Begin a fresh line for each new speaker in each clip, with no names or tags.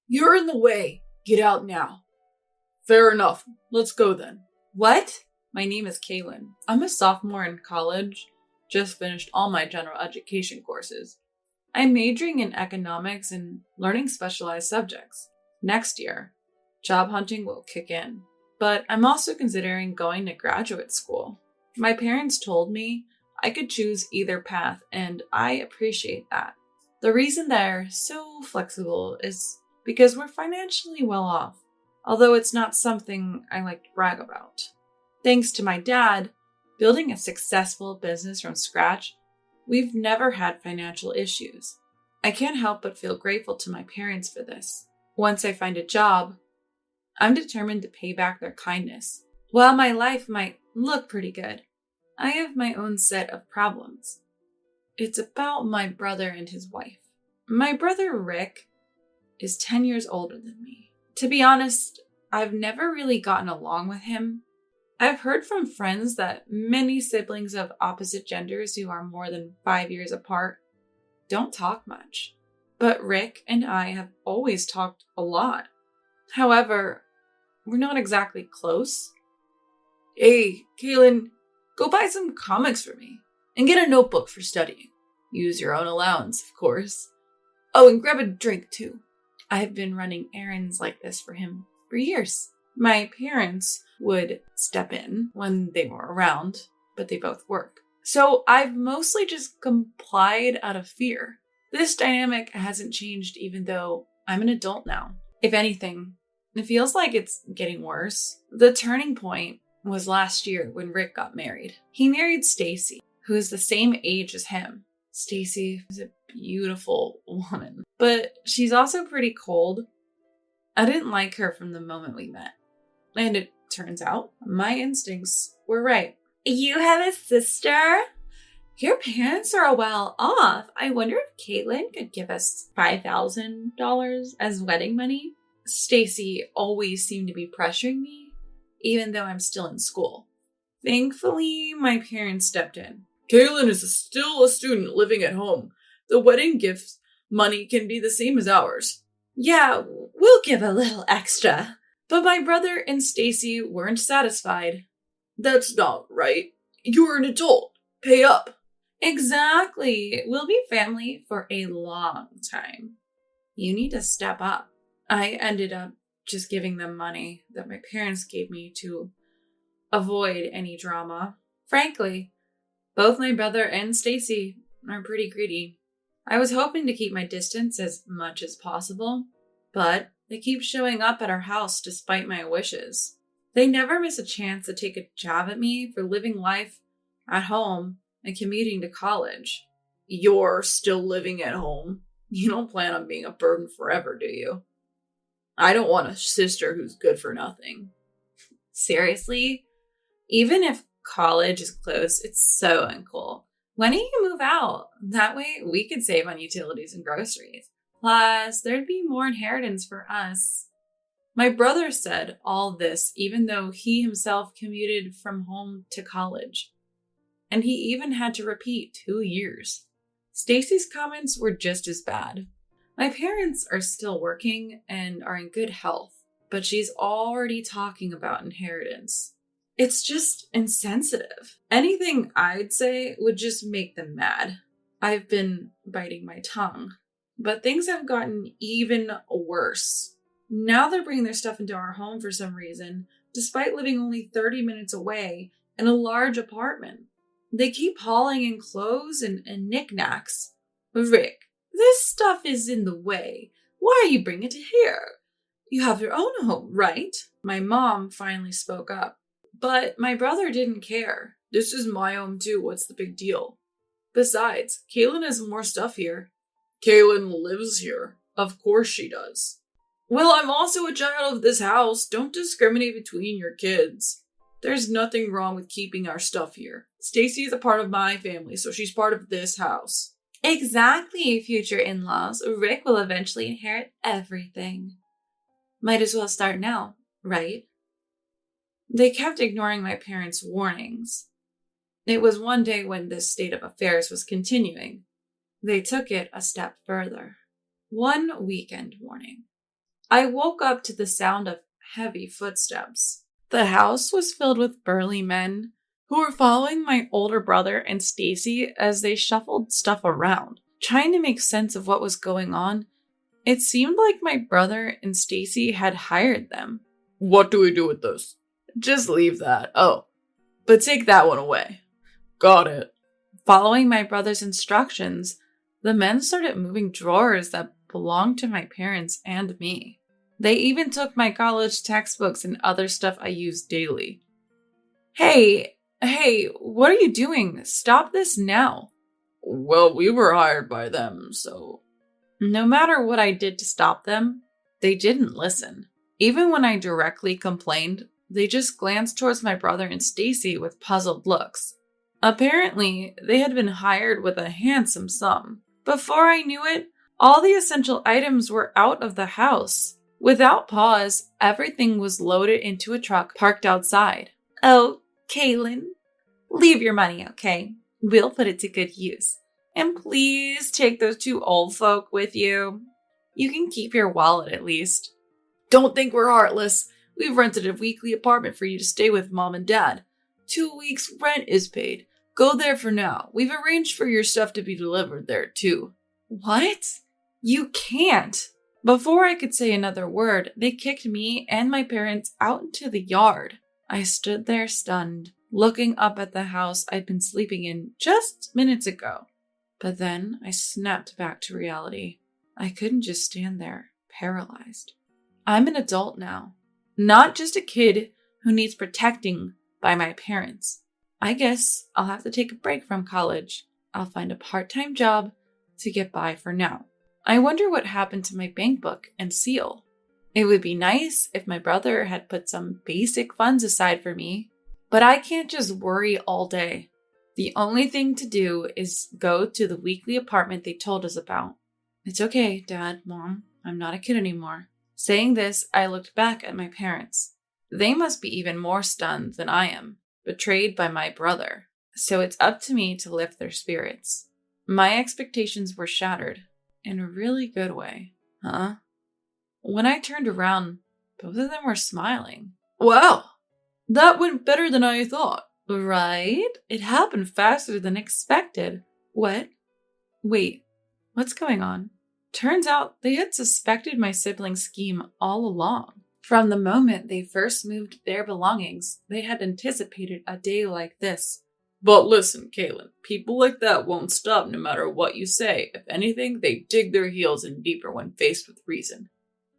You're in the way. Get out now. Fair enough. Let's go then.
What? My name is Kaylin. I'm a sophomore in college. Just finished all my general education courses. I'm majoring in economics and learning specialized subjects. Next year, job hunting will kick in. But I'm also considering going to graduate school. My parents told me I could choose either path, and I appreciate that. The reason they're so flexible is because we're financially well off, although it's not something I like to brag about. Thanks to my dad building a successful business from scratch, we've never had financial issues. I can't help but feel grateful to my parents for this. Once I find a job, I'm determined to pay back their kindness. While my life might look pretty good, I have my own set of problems. It's about my brother and his wife. My brother Rick is 10 years older than me. To be honest, I've never really gotten along with him. I've heard from friends that many siblings of opposite genders who are more than 5 years apart don't talk much. But Rick and I have always talked a lot. However, we're not exactly close.
Hey, Kaylin, go buy some comics for me and get a notebook for studying. Use your own allowance, of course. Oh, and grab a drink too.
I've been running errands like this for him for years. My parents would step in when they were around, but they both work. So I've mostly just complied out of fear. This dynamic hasn't changed even though I'm an adult now. If anything, it feels like it's getting worse. The turning point was last year when Rick got married. He married Stacy, who is the same age as him. Stacy is a beautiful woman, but she's also pretty cold. I didn't like her from the moment we met. And it turns out my instincts were right. You have a sister? Your parents are well off. I wonder if Caitlin could give us $5,000 as wedding money. Stacy always seemed to be pressuring me, even though I'm still in school. Thankfully, my parents stepped in.
Kaylin is still a student living at home. The wedding gift money can be the same as ours.
Yeah, we'll give a little extra. But my brother and Stacy weren't satisfied.
That's not right. You're an adult. Pay up.
Exactly. We'll be family for a long time. You need to step up. I ended up just giving them money that my parents gave me to avoid any drama. Frankly, both my brother and Stacy are pretty greedy. I was hoping to keep my distance as much as possible, but they keep showing up at our house despite my wishes. They never miss a chance to take a jab at me for living life at home and commuting to college.
You're still living at home. You don't plan on being a burden forever, do you? I don't want a sister who's good for nothing.
Seriously? Even if college is close, it's so uncool. When do you move out? That way we could save on utilities and groceries. Plus, there'd be more inheritance for us. My brother said all this even though he himself commuted from home to college. And he even had to repeat 2 years. Stacy's comments were just as bad. My parents are still working and are in good health, but she's already talking about inheritance. It's just insensitive. Anything I'd say would just make them mad. I've been biting my tongue, but things have gotten even worse. Now they're bringing their stuff into our home for some reason, despite living only 30 minutes away in a large apartment. They keep hauling in clothes and knickknacks. Rick, this stuff is in the way. Why are you bringing it here? You have your own home, right? My mom finally spoke up. But my brother didn't care.
This is my home too. What's the big deal? Besides, Kaylin has more stuff here. Kaylin lives here. Of course she does. Well, I'm also a child of this house. Don't discriminate between your kids. There's nothing wrong with keeping our stuff here. Stacy is a part of my family, so she's part of this house.
Exactly, future in-laws. Rick will eventually inherit everything. Might as well start now, right? They kept ignoring my parents' warnings. It was one day when this state of affairs was continuing. They took it a step further. One weekend morning, I woke up to the sound of heavy footsteps. The house was filled with burly men who were following my older brother and Stacy as they shuffled stuff around, trying to make sense of what was going on. It seemed like my brother and Stacy had hired them.
What do we do with this?
Just leave that. Oh, but take that one away.
Got it.
Following my brother's instructions, the men started moving drawers that belonged to my parents and me. They even took my college textbooks and other stuff I use daily. Hey, what are you doing? Stop this now.
Well, we were hired by them, so...
No matter what I did to stop them, they didn't listen. Even when I directly complained, they just glanced towards my brother and Stacy with puzzled looks. Apparently, they had been hired with a handsome sum. Before I knew it, all the essential items were out of the house. Without pause, everything was loaded into a truck parked outside. Oh, Kaylin, leave your money, okay? We'll put it to good use. And please take those two old folk with you. You can keep your wallet at least.
Don't think we're heartless. We've rented a weekly apartment for you to stay with Mom and Dad. 2 weeks' rent is paid. Go there for now. We've arranged for your stuff to be delivered there, too.
What? You can't. Before I could say another word, they kicked me and my parents out into the yard. I stood there stunned, looking up at the house I'd been sleeping in just minutes ago. But then I snapped back to reality. I couldn't just stand there, paralyzed. I'm an adult now, not just a kid who needs protecting by my parents. I guess I'll have to take a break from college. I'll find a part-time job to get by for now. I wonder what happened to my bank book and SIL. It would be nice if my brother had put some basic funds aside for me, but I can't just worry all day. The only thing to do is go to the weekly apartment they told us about. It's okay, Dad, Mom. I'm not a kid anymore. Saying this, I looked back at my parents. They must be even more stunned than I am, betrayed by my brother. So it's up to me to lift their spirits. My expectations were shattered, in a really good way. When I turned around, both of them were smiling.
Wow, that went better than I thought.
Right? It happened faster than expected. What? Wait, what's going on? Turns out they had suspected my siblings' scheme all along. From the moment they first moved their belongings, they had anticipated a day like this.
But listen, Kaylin, people like that won't stop no matter what you say. If anything, they dig their heels in deeper when faced with reason.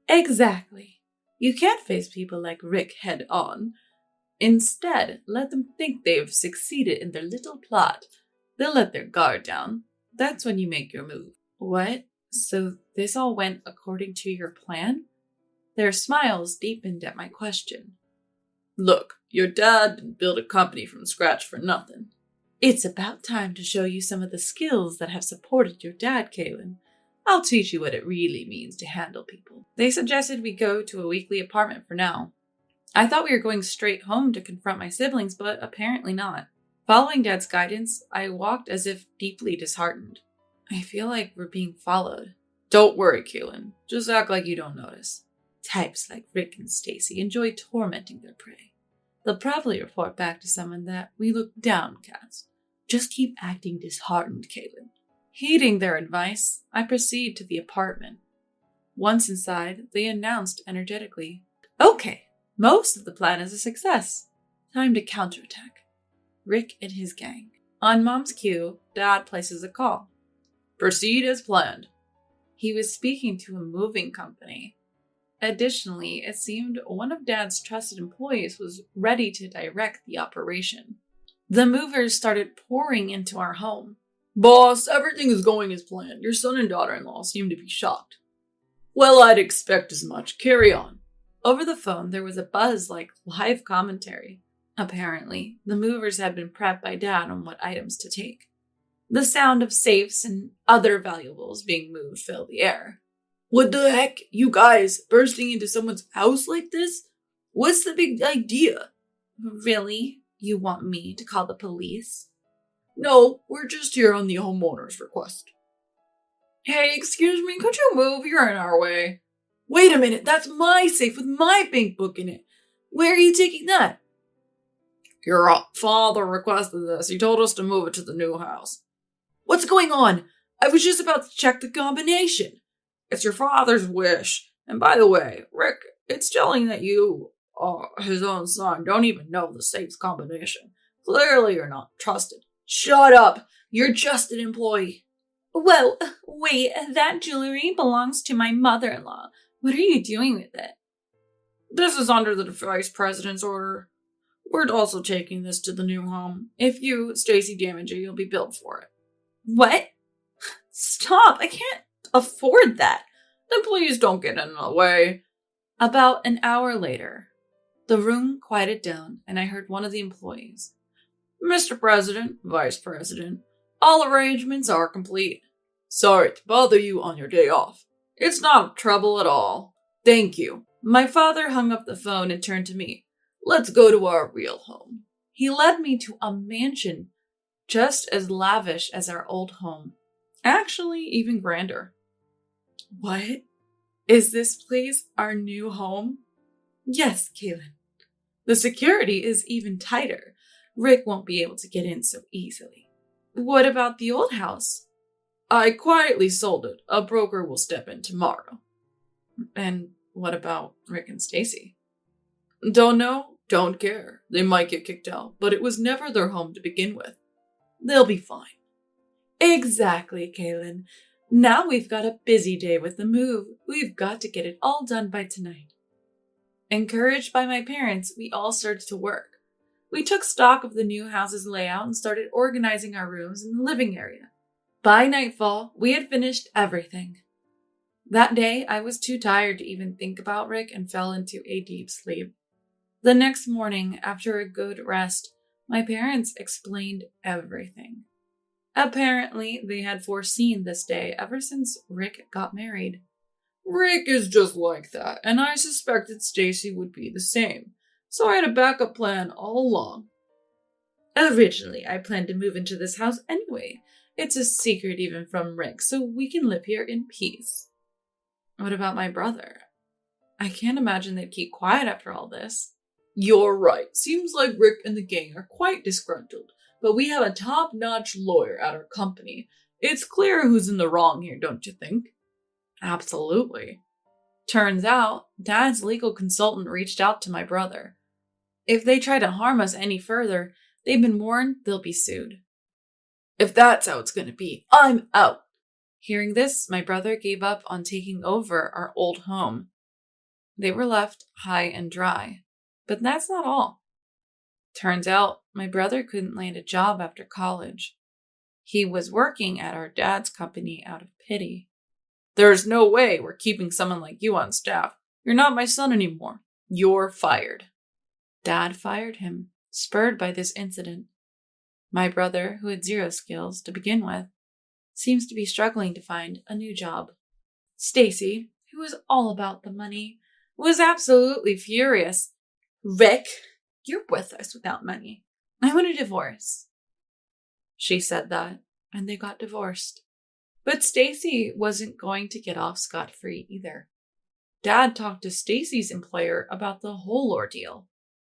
Exactly. You can't face people like Rick head on. Instead, let them think they've succeeded in their little plot. They'll let their guard down. That's when you make your move. What? So this all went according to your plan? Their smiles deepened at my question.
Look, your dad didn't build a company from scratch for nothing.
It's about time to show you some of the skills that have supported your dad, Kaylin. I'll teach you what it really means to handle people. They suggested we go to a weekly apartment for now. I thought we were going straight home to confront my siblings, but apparently not. Following Dad's guidance, I walked as if deeply disheartened. I feel like we're being followed.
Don't worry, Kaylin. Just act like you don't notice.
Types like Rick and Stacy enjoy tormenting their prey. They'll probably report back to someone that we look downcast. Just keep acting disheartened, Kaylin. Heeding their advice, I proceed to the apartment. Once inside, they announced energetically, "Okay, most of the plan is a success. Time to counterattack." Rick and his gang. On Mom's cue, Dad places a call.
Proceed as planned.
He was speaking to a moving company. Additionally, it seemed one of Dad's trusted employees was ready to direct the operation. The movers started pouring into our home.
Boss, everything is going as planned. Your son and daughter-in-law seem to be shocked. Well, I'd expect as much. Carry on.
Over the phone, there was a buzz like live commentary. Apparently, the movers had been prepped by Dad on what items to take. The sound of safes and other valuables being moved filled the air.
What the heck? You guys bursting into someone's house like this? What's the big idea?
Really? You want me to call the police?
No, we're just here on the homeowner's request. Hey, excuse me, could you move? You're in our way. Wait a minute, that's my safe with my bank book in it. Where are you taking that? Your father requested this. He told us to move it to the new house. What's going on? I was just about to check the combination. It's your father's wish. And by the way, Rick, it's telling that you, his own son, don't even know the safe's combination. Clearly you're not trusted. Shut up! You're just an employee.
Whoa, wait, that jewelry belongs to my mother-in-law. What are you doing with it?
This is under the vice president's order. We're also taking this to the new home. If you, Stacy, damage it, you'll be billed for it.
What? Stop! I can't afford that.
Then please don't get in the way.
About an hour later, the room quieted down and I heard one of the employees.
Mr. President, Vice President, all arrangements are complete. Sorry to bother you on your day off. It's not trouble at all. Thank you.
My father hung up the phone and turned to me.
Let's go to our real home.
He led me to a mansion just as lavish as our old home. Actually, even grander.
What? Is this place our new home?
Yes, Kaylin. The security is even tighter. Rick won't be able to get in so easily. What about the old house?
I quietly sold it. A broker will step in tomorrow.
And what about Rick and Stacy?
Don't know, don't care. They might get kicked out, but it was never their home to begin with. They'll be fine.
Exactly, Kaylin. Now we've got a busy day with the move. We've got to get it all done by tonight. Encouraged by my parents, we all started to work. We took stock of the new house's layout and started organizing our rooms in the living area. By nightfall, we had finished everything. That day, I was too tired to even think about Rick and fell into a deep sleep. The next morning, after a good rest, my parents explained everything. Apparently, they had foreseen this day ever since Rick got married.
Rick is just like that, and I suspected Stacy would be the same, so I had a backup plan all along.
Originally, I planned to move into this house anyway. It's a secret even from Rick, so we can live here in peace. What about my brother? I can't imagine they'd keep quiet after all this.
You're right. Seems like Rick and the gang are quite disgruntled, but we have a top-notch lawyer at our company. It's clear who's in the wrong here, don't you think?
Absolutely. Turns out, Dad's legal consultant reached out to my brother. If they try to harm us any further, they've been warned they'll be sued.
If that's how it's gonna be, I'm out.
Hearing this, my brother gave up on taking over our old home. They were left high and dry. But that's not all. Turns out, my brother couldn't land a job after college. He was working at our dad's company out of pity.
There's no way we're keeping someone like you on staff. You're not my son anymore. You're fired.
Dad fired him, spurred by this incident. My brother, who had zero skills to begin with, seems to be struggling to find a new job. Stacy, who was all about the money, was absolutely furious. Rick, you're worthless without money. I want a divorce. She said that, and they got divorced. But Stacy wasn't going to get off scot-free either. Dad talked to Stacy's employer about the whole ordeal.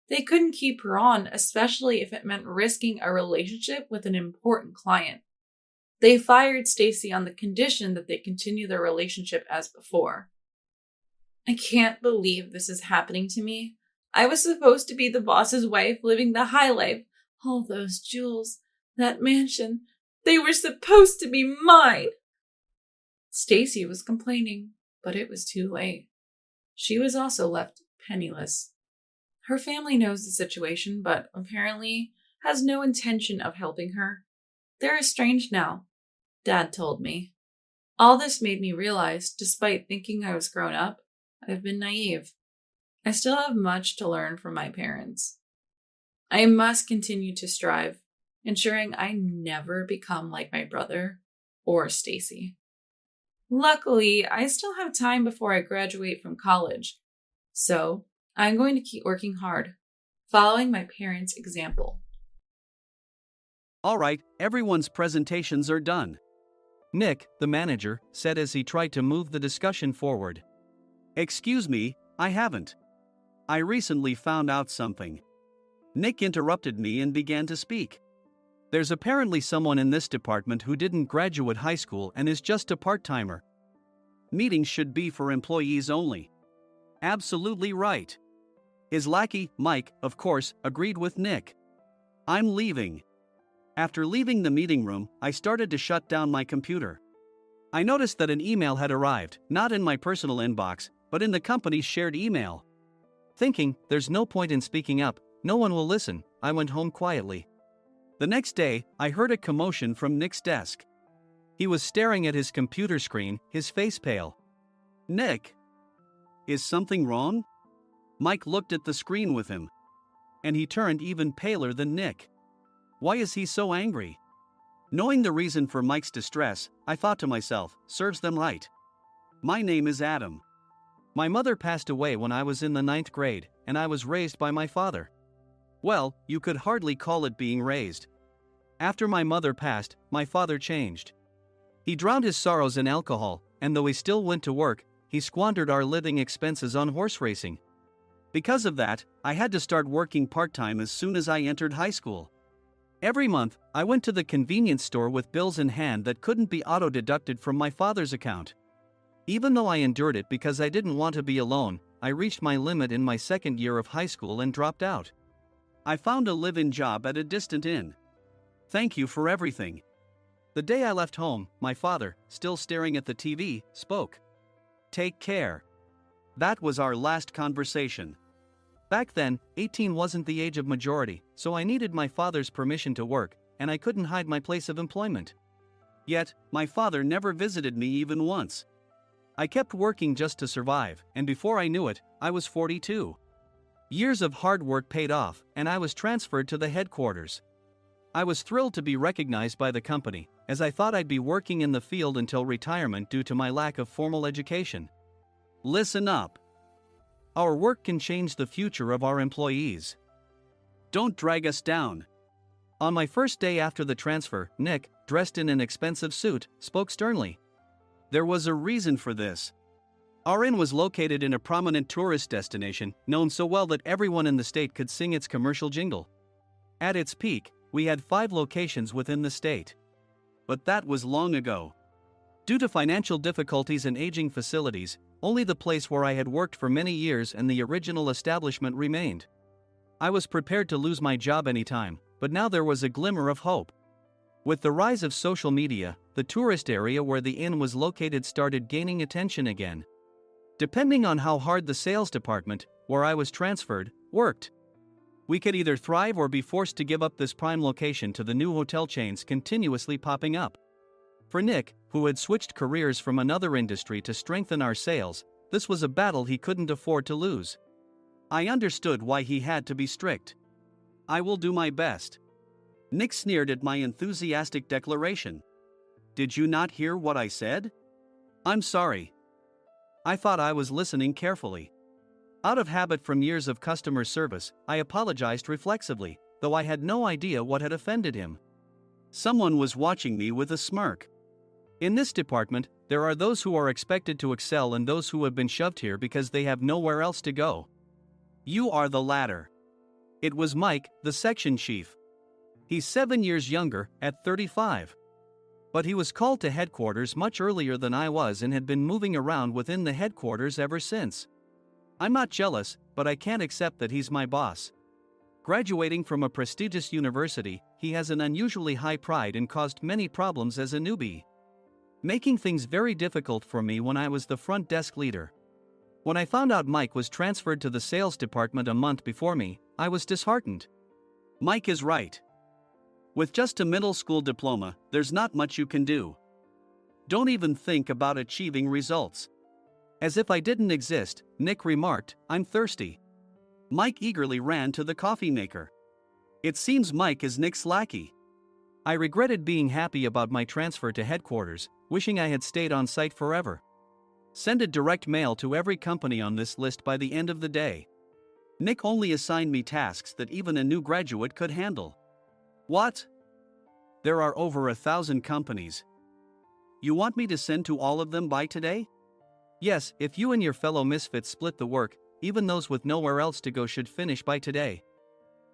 They couldn't keep her on, especially if it meant risking a relationship with an important client. They fired Stacy on the condition that they continue their relationship as before. I can't believe this is happening to me. I was supposed to be the boss's wife, living the high life. All those jewels, that mansion, they were supposed to be mine. Stacy was complaining, but it was too late. She was also left penniless. Her family knows the situation, but apparently has no intention of helping her. They're estranged now, Dad told me. All this made me realize, despite thinking I was grown up, I've been naive. I still have much to learn from my parents. I must continue to strive, ensuring I never become like my brother or Stacy. Luckily, I still have time before I graduate from college, so I'm going to keep working hard, following my parents' example.
All right, everyone's presentations are done. Nick, the manager, said as he tried to move the discussion forward. Excuse me, I haven't. I recently found out something. Nick interrupted me and began to speak. There's apparently someone in this department who didn't graduate high school and is just a part-timer. Meetings should be for employees only. Absolutely right. His lackey, Mike, of course, agreed with Nick. I'm leaving. After leaving the meeting room, I started to shut down my computer. I noticed that an email had arrived, not in my personal inbox, but in the company's shared email. Thinking, there's no point in speaking up, no one will listen, I went home quietly. The next day, I heard a commotion from Nick's desk. He was staring at his computer screen, his face pale. Nick! Is something wrong? Mike looked at the screen with him. And he turned even paler than Nick. Why is he so angry? Knowing the reason for Mike's distress, I thought to myself, serves them right. My name is Adam. My mother passed away when I was in the 9th grade, and I was raised by my father. Well, you could hardly call it being raised. After my mother passed, my father changed. He drowned his sorrows in alcohol, and though he still went to work, he squandered our living expenses on horse racing. Because of that, I had to start working part-time as soon as I entered high school. Every month, I went to the convenience store with bills in hand that couldn't be auto-deducted from my father's account. Even though I endured it because I didn't want to be alone, I reached my limit in my second year of high school and dropped out. I found a live-in job at a distant inn. Thank you for everything. The day I left home, my father, still staring at the TV, spoke. Take care. That was our last conversation. Back then, 18 wasn't the age of majority, so I needed my father's permission to work, and I couldn't hide my place of employment. Yet, my father never visited me even once. I kept working just to survive, and before I knew it, I was 42. Years of hard work paid off, and I was transferred to the headquarters. I was thrilled to be recognized by the company, as I thought I'd be working in the field until retirement due to my lack of formal education. Listen up. Our work can change the future of our employees. Don't drag us down. On my first day after the transfer, Nick, dressed in an expensive suit, spoke sternly. There was a reason for this. Our inn was located in a prominent tourist destination, known so well that everyone in the state could sing its commercial jingle. At its peak, we had 5 locations within the state. But that was long ago. Due to financial difficulties and aging facilities, only the place where I had worked for many years and the original establishment remained. I was prepared to lose my job anytime, but now there was a glimmer of hope. With the rise of social media, the tourist area where the inn was located started gaining attention again. Depending on how hard the sales department, where I was transferred, worked, we could either thrive or be forced to give up this prime location to the new hotel chains continuously popping up. For Nick, who had switched careers from another industry to strengthen our sales, this was a battle he couldn't afford to lose. I understood why he had to be strict. I will do my best. Nick sneered at my enthusiastic declaration. Did you not hear what I said? I'm sorry. I thought I was listening carefully. Out of habit from years of customer service, I apologized reflexively, though I had no idea what had offended him. Someone was watching me with a smirk. In this department, there are those who are expected to excel and those who have been shoved here because they have nowhere else to go. You are the latter. It was Mike, the section chief. He's 7 years younger, at 35. But he was called to headquarters much earlier than I was and had been moving around within the headquarters ever since. I'm not jealous, but I can't accept that he's my boss. Graduating from a prestigious university, he has an unusually high pride and caused many problems as a newbie, making things very difficult for me when I was the front desk leader. When I found out Mike was transferred to the sales department a month before me, I was disheartened. Mike is right. With just a middle school diploma, there's not much you can do. Don't even think about achieving results. As if I didn't exist, Nick remarked, I'm thirsty. Mike eagerly ran to the coffee maker. It seems Mike is Nick's lackey. I regretted being happy about my transfer to headquarters, wishing I had stayed on site forever. Send a direct mail to every company on this list by the end of the day. Nick only assigned me tasks that even a new graduate could handle. What? There are over 1,000 companies. You want me to send to all of them by today? Yes, if you and your fellow misfits split the work, even those with nowhere else to go should finish by today.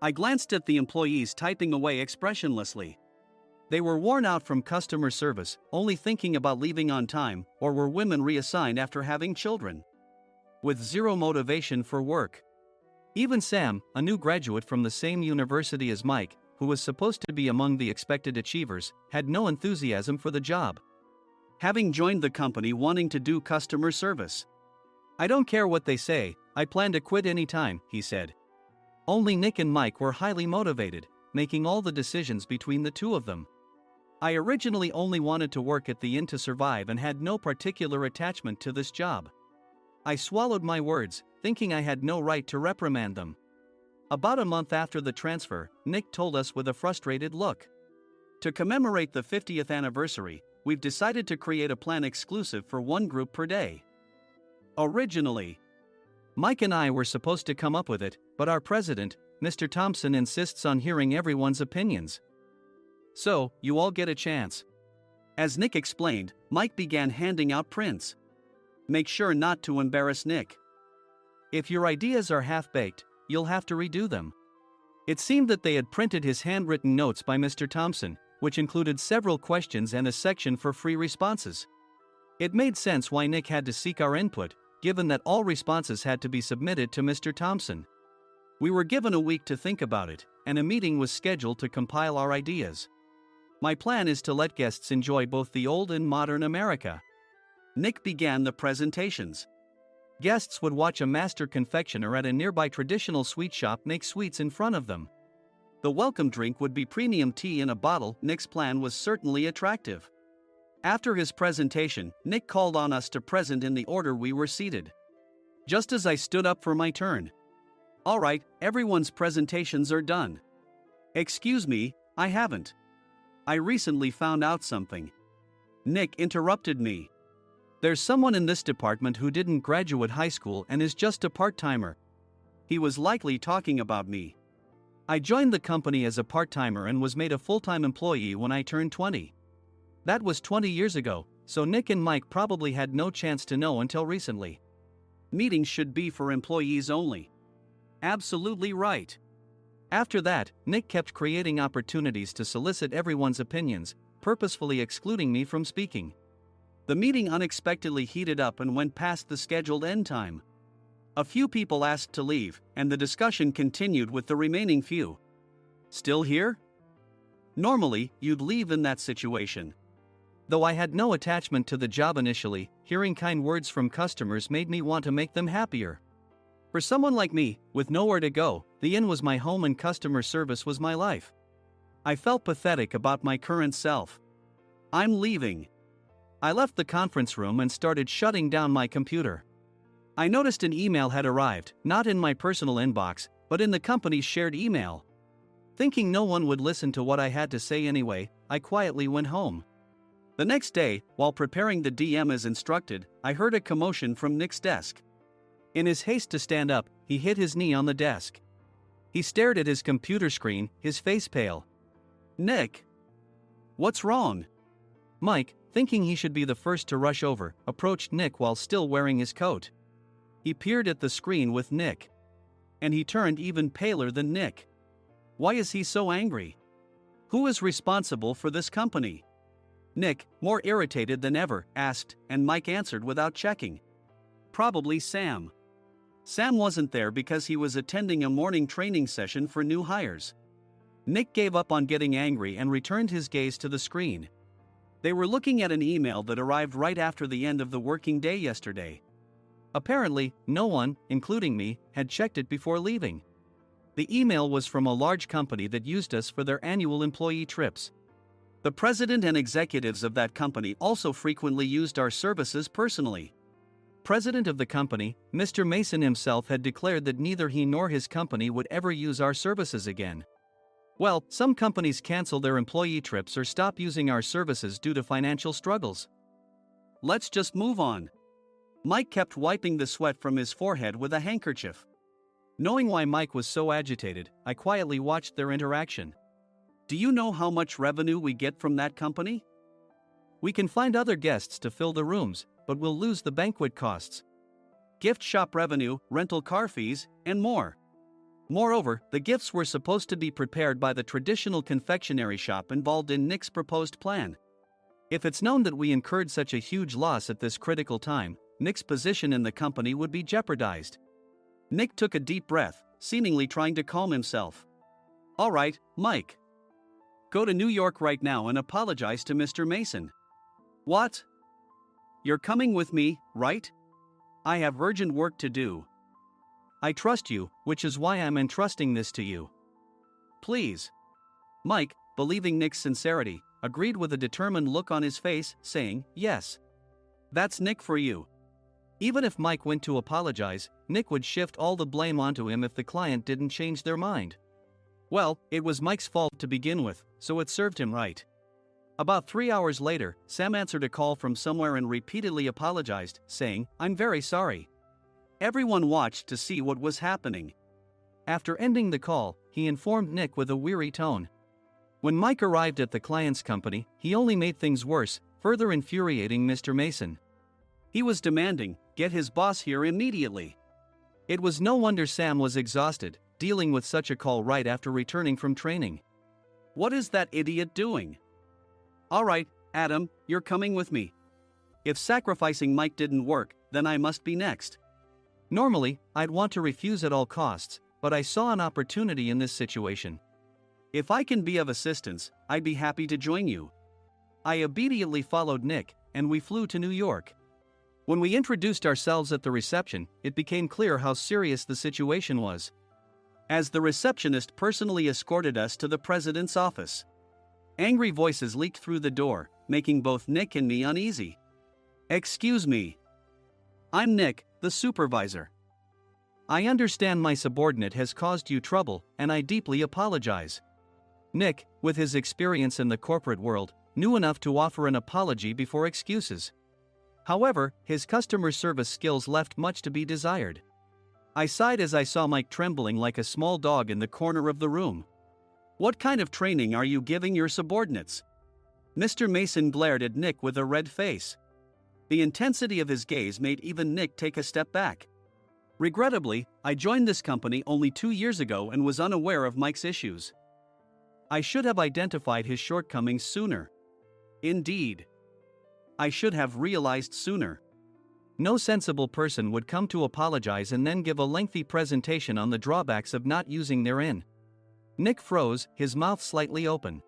I glanced at the employees typing away expressionlessly. They were worn out from customer service, only thinking about leaving on time, or were women reassigned after having children. With zero motivation for work. Even Sam, a new graduate from the same university as Mike, who was supposed to be among the expected achievers, had no enthusiasm for the job. Having joined the company wanting to do customer service. I don't care what they say, I plan to quit anytime, he said. Only Nick and Mike were highly motivated, making all the decisions between the two of them. I originally only wanted to work at the inn to survive and had no particular attachment to this job. I swallowed my words, thinking I had no right to reprimand them. About a month after the transfer, Nick told us with a frustrated look. To commemorate the 50th anniversary, we've decided to create a plan exclusive for one group per day. Originally, Mike and I were supposed to come up with it, but our president, Mr. Thompson, insists on hearing everyone's opinions. So, you all get a chance. As Nick explained, Mike began handing out prints. Make sure not to embarrass Nick. If your ideas are half-baked, you'll have to redo them. It seemed that they had printed his handwritten notes by Mr. Thompson, which included several questions and a section for free responses. It made sense why Nick had to seek our input, given that all responses had to be submitted to Mr. Thompson. We were given a week to think about it, and a meeting was scheduled to compile our ideas. My plan is to let guests enjoy both the old and modern America. Nick began the presentations. Guests would watch a master confectioner at a nearby traditional sweet shop make sweets in front of them. The welcome drink would be premium tea in a bottle. Nick's plan was certainly attractive. After his presentation, Nick called on us to present in the order we were seated. Just as I stood up for my turn. All right, everyone's presentations are done. Excuse me, I haven't. I recently found out something. Nick interrupted me. There's someone in this department who didn't graduate high school and is just a part-timer. He was likely talking about me. I joined the company as a part-timer and was made a full-time employee when I turned 20. That was 20 years ago, so Nick and Mike probably had no chance to know until recently. Meetings should be for employees only. Absolutely right. After that, Nick kept creating opportunities to solicit everyone's opinions, purposefully excluding me from speaking. The meeting unexpectedly heated up and went past the scheduled end time. A few people asked to leave, and the discussion continued with the remaining few. Still here? Normally, you'd leave in that situation. Though I had no attachment to the job initially, hearing kind words from customers made me want to make them happier. For someone like me, with nowhere to go, the inn was my home and customer service was my life. I felt pathetic about my current self. I'm leaving. I left the conference room and started shutting down my computer. I noticed an email had arrived, not in my personal inbox, but in the company's shared email. Thinking no one would listen to what I had to say anyway, I quietly went home. The next day, while preparing the DM as instructed, I heard a commotion from Nick's desk. In his haste to stand up, he hit his knee on the desk. He stared at his computer screen, his face pale. Nick! What's wrong? Mike, thinking he should be the first to rush over, approached Nick while still wearing his coat. He peered at the screen with Nick. And he turned even paler than Nick. Why is he so angry? Who is responsible for this company? Nick, more irritated than ever, asked, and Mike answered without checking. Probably Sam. Sam wasn't there because he was attending a morning training session for new hires. Nick gave up on getting angry and returned his gaze to the screen. They were looking at an email that arrived right after the end of the working day yesterday. Apparently, no one, including me, had checked it before leaving. The email was from a large company that used us for their annual employee trips. The president and executives of that company also frequently used our services personally. President of the company, Mr. Mason himself, had declared that neither he nor his company would ever use our services again. Well, some companies cancel their employee trips or stop using our services due to financial struggles. Let's just move on. Mike kept wiping the sweat from his forehead with a handkerchief. Knowing why Mike was so agitated, I quietly watched their interaction. Do you know how much revenue we get from that company? We can find other guests to fill the rooms, but will lose the banquet costs, gift shop revenue, rental car fees, and more. Moreover, the gifts were supposed to be prepared by the traditional confectionery shop involved in Nick's proposed plan. If it's known that we incurred such a huge loss at this critical time, Nick's position in the company would be jeopardized. Nick took a deep breath, seemingly trying to calm himself. All right, Mike. Go to New York right now and apologize to Mr. Mason. What? You're coming with me, right? I have urgent work to do. I trust you, which is why I'm entrusting this to you. Please. Mike, believing Nick's sincerity, agreed with a determined look on his face, saying, yes. That's Nick for you. Even if Mike went to apologize, Nick would shift all the blame onto him if the client didn't change their mind. Well, it was Mike's fault to begin with, so it served him right. About 3 hours later, Sam answered a call from somewhere and repeatedly apologized, saying, I'm very sorry. Everyone watched to see what was happening. After ending the call, he informed Nick with a weary tone. When Mike arrived at the client's company, he only made things worse, further infuriating Mr. Mason. He was demanding, get his boss here immediately. It was no wonder Sam was exhausted, dealing with such a call right after returning from training. What is that idiot doing? All right, Adam, you're coming with me. If sacrificing Mike didn't work, then I must be next. Normally, I'd want to refuse at all costs, but I saw an opportunity in this situation. If I can be of assistance, I'd be happy to join you. I obediently followed Nick, and we flew to New York. When we introduced ourselves at the reception, it became clear how serious the situation was, as the receptionist personally escorted us to the president's office. Angry voices leaked through the door, making both Nick and me uneasy. Excuse me. I'm Nick, the supervisor. I understand my subordinate has caused you trouble, and I deeply apologize. Nick, with his experience in the corporate world, knew enough to offer an apology before excuses. However, his customer service skills left much to be desired. I sighed as I saw Mike trembling like a small dog in the corner of the room. What kind of training are you giving your subordinates? Mr. Mason glared at Nick with a red face. The intensity of his gaze made even Nick take a step back. Regrettably, I joined this company only 2 years ago and was unaware of Mike's issues. I should have identified his shortcomings sooner. Indeed. I should have realized sooner. No sensible person would come to apologize and then give a lengthy presentation on the drawbacks of not using their in. Nick froze, his mouth slightly open.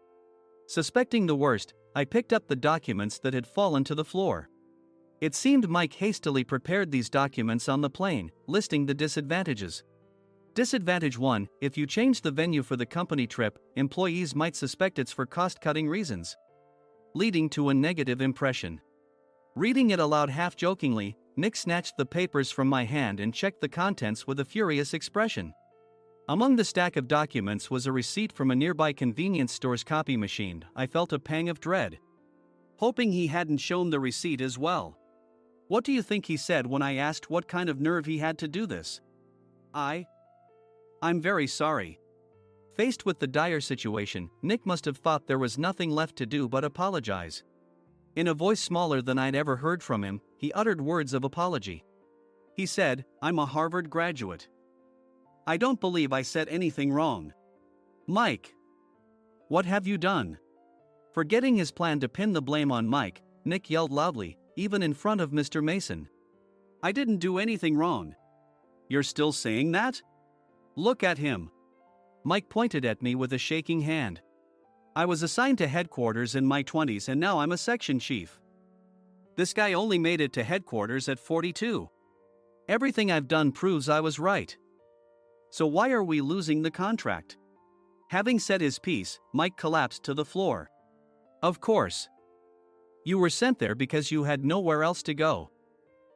Suspecting the worst, I picked up the documents that had fallen to the floor. It seemed Mike hastily prepared these documents on the plane, listing the disadvantages. Disadvantage 1: if you change the venue for the company trip, employees might suspect it's for cost-cutting reasons, leading to a negative impression. Reading it aloud half-jokingly, Nick snatched the papers from my hand and checked the contents with a furious expression. Among the stack of documents was a receipt from a nearby convenience store's copy machine. I felt a pang of dread, hoping he hadn't shown the receipt as well. What do you think he said when I asked what kind of nerve he had to do this? I'm very sorry. Faced with the dire situation, Nick must have thought there was nothing left to do but apologize. In a voice smaller than I'd ever heard from him, he uttered words of apology. He said, I'm a Harvard graduate. I don't believe I said anything wrong. Mike! What have you done? Forgetting his plan to pin the blame on Mike, Nick yelled loudly, even in front of Mr. Mason. I didn't do anything wrong. You're still saying that? Look at him. Mike pointed at me with a shaking hand. I was assigned to headquarters in my 20s and now I'm a section chief. This guy only made it to headquarters at 42. Everything I've done proves I was right. So why are we losing the contract? Having said his piece, Mike collapsed to the floor. Of course. You were sent there because you had nowhere else to go.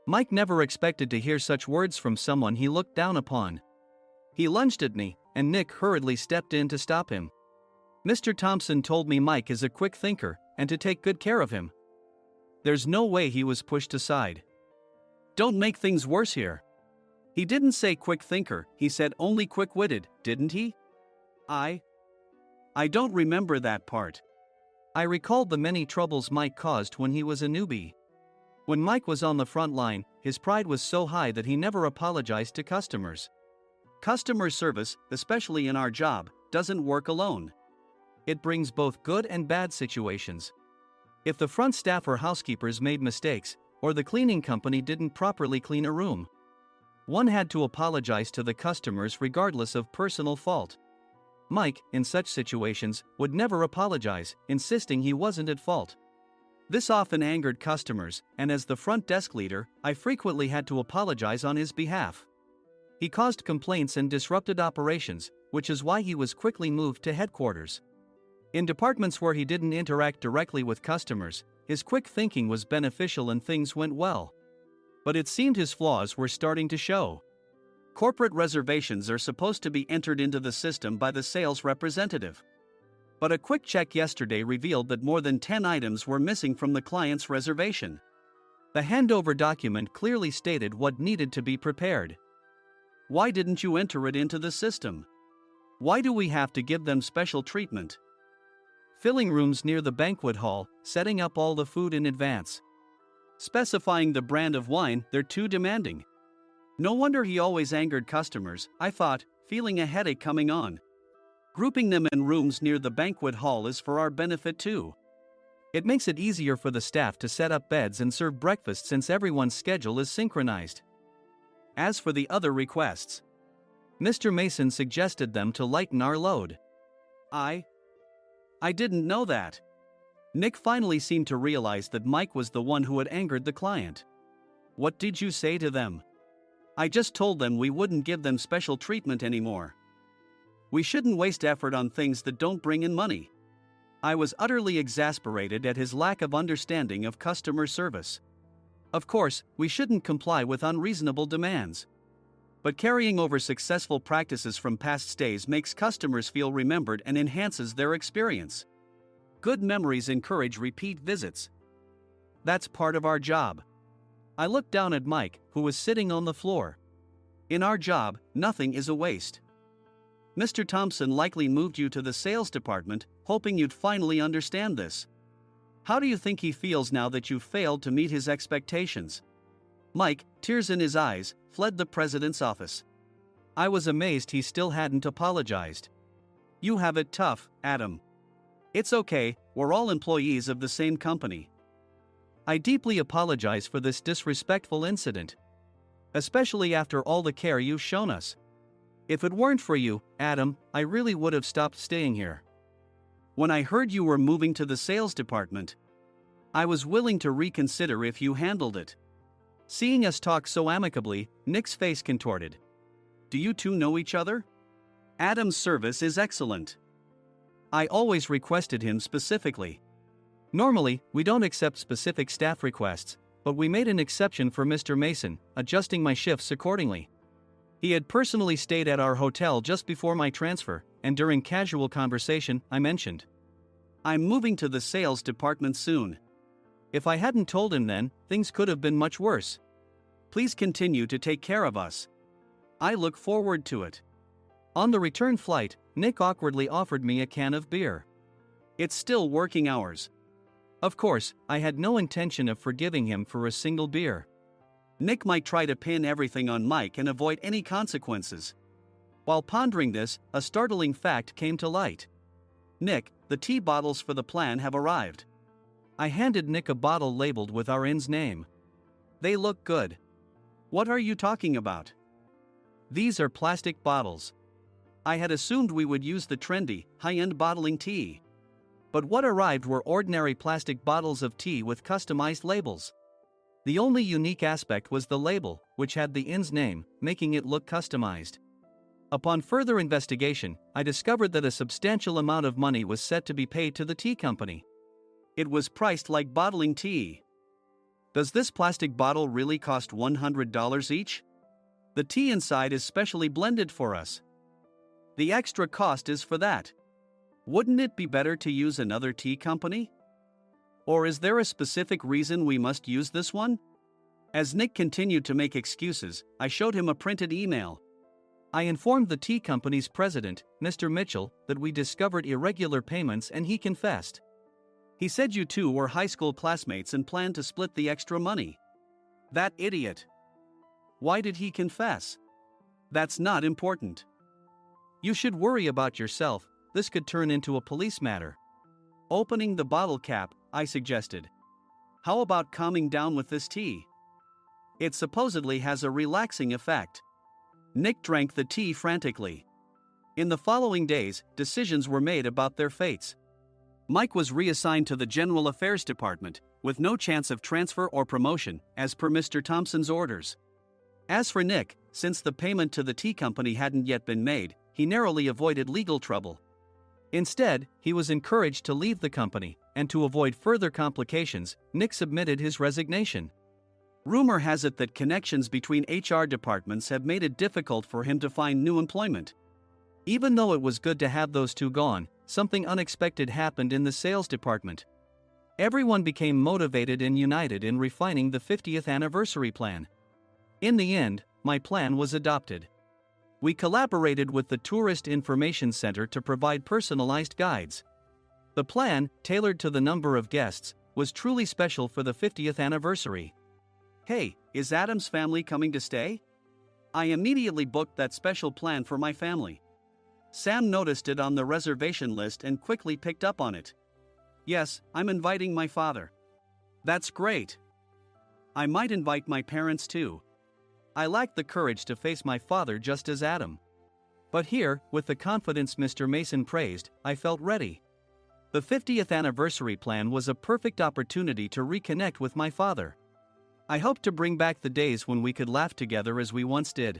Mike never expected to hear such words from someone he looked down upon. He lunged at me, and Nick hurriedly stepped in to stop him. Mr. Thompson told me Mike is a quick thinker, and to take good care of him. There's no way he was pushed aside. Don't make things worse here. He didn't say quick thinker, he said only quick-witted, didn't he? I don't remember that part. I recalled the many troubles Mike caused when he was a newbie. When Mike was on the front line, his pride was so high that he never apologized to customers. Customer service, especially in our job, doesn't work alone. It brings both good and bad situations. If the front staff or housekeepers made mistakes, or the cleaning company didn't properly clean a room, one had to apologize to the customers regardless of personal fault. Mike, in such situations, would never apologize, insisting he wasn't at fault. This often angered customers, and as the front desk leader, I frequently had to apologize on his behalf. He caused complaints and disrupted operations, which is why he was quickly moved to headquarters. In departments where he didn't interact directly with customers, his quick thinking was beneficial and things went well. But it seemed his flaws were starting to show. Corporate reservations are supposed to be entered into the system by the sales representative. But a quick check yesterday revealed that more than 10 items were missing from the client's reservation. The handover document clearly stated what needed to be prepared. Why didn't you enter it into the system? Why do we have to give them special treatment? Filling rooms near the banquet hall, setting up all the food in advance. Specifying the brand of wine, they're too demanding. No wonder he always angered customers, I thought, feeling a headache coming on. Grouping them in rooms near the banquet hall is for our benefit too. It makes it easier for the staff to set up beds and serve breakfast since everyone's schedule is synchronized. As for the other requests, Mr. Mason suggested them to lighten our load. I didn't know that. Nick finally seemed to realize that Mike was the one who had angered the client. What did you say to them? I just told them we wouldn't give them special treatment anymore. We shouldn't waste effort on things that don't bring in money. I was utterly exasperated at his lack of understanding of customer service. Of course, we shouldn't comply with unreasonable demands. But carrying over successful practices from past stays makes customers feel remembered and enhances their experience. Good memories encourage repeat visits. That's part of our job. I looked down at Mike, who was sitting on the floor. In our job, nothing is a waste. Mr. Thompson likely moved you to the sales department, hoping you'd finally understand this. How do you think he feels now that you've failed to meet his expectations? Mike, tears in his eyes, fled the president's office. I was amazed he still hadn't apologized. You have it tough, Adam. It's okay, we're all employees of the same company. I deeply apologize for this disrespectful incident. Especially after all the care you've shown us. If it weren't for you, Adam, I really would have stopped staying here. When I heard you were moving to the sales department, I was willing to reconsider if you handled it. Seeing us talk so amicably, Nick's face contorted. Do you two know each other? Adam's service is excellent. I always requested him specifically. Normally, we don't accept specific staff requests, but we made an exception for Mr. Mason, adjusting my shifts accordingly. He had personally stayed at our hotel just before my transfer, and during casual conversation, I mentioned, I'm moving to the sales department soon. If I hadn't told him then, things could have been much worse. Please continue to take care of us. I look forward to it. On the return flight, Nick awkwardly offered me a can of beer. It's still working hours. Of course, I had no intention of forgiving him for a single beer. Nick might try to pin everything on Mike and avoid any consequences. While pondering this, a startling fact came to light. Nick, the tea bottles for the plan have arrived. I handed Nick a bottle labeled with our inn's name. They look good. What are you talking about? These are plastic bottles. I had assumed we would use the trendy, high-end bottling tea. But what arrived were ordinary plastic bottles of tea with customized labels. The only unique aspect was the label, which had the inn's name, making it look customized. Upon further investigation, I discovered that a substantial amount of money was set to be paid to the tea company. It was priced like bottling tea. Does this plastic bottle really cost $100 each? The tea inside is specially blended for us. The extra cost is for that. Wouldn't it be better to use another tea company? Or is there a specific reason we must use this one? As Nick continued to make excuses, I showed him a printed email. I informed the tea company's president, Mr. Mitchell, that we discovered irregular payments and he confessed. He said you two were high school classmates and planned to split the extra money. That idiot. Why did he confess? That's not important. You should worry about yourself, this could turn into a police matter. Opening the bottle cap, I suggested. How about calming down with this tea? It supposedly has a relaxing effect. Nick drank the tea frantically. In the following days, decisions were made about their fates. Mike was reassigned to the General Affairs Department, with no chance of transfer or promotion, as per Mr. Thompson's orders. As for Nick, since the payment to the tea company hadn't yet been made, he narrowly avoided legal trouble. Instead, he was encouraged to leave the company, and to avoid further complications, Nick submitted his resignation. Rumor has it that connections between HR departments have made it difficult for him to find new employment. Even though it was good to have those two gone, something unexpected happened in the sales department. Everyone became motivated and united in refining the 50th anniversary plan. In the end, my plan was adopted. We collaborated with the Tourist Information Center to provide personalized guides. The plan, tailored to the number of guests, was truly special for the 50th anniversary. Hey, is Adam's family coming to stay? I immediately booked that special plan for my family. Sam noticed it on the reservation list and quickly picked up on it. Yes, I'm inviting my father. That's great. I might invite my parents too. I lacked the courage to face my father just as Adam. But here, with the confidence Mr. Mason praised, I felt ready. The 50th anniversary plan was a perfect opportunity to reconnect with my father. I hoped to bring back the days when we could laugh together as we once did.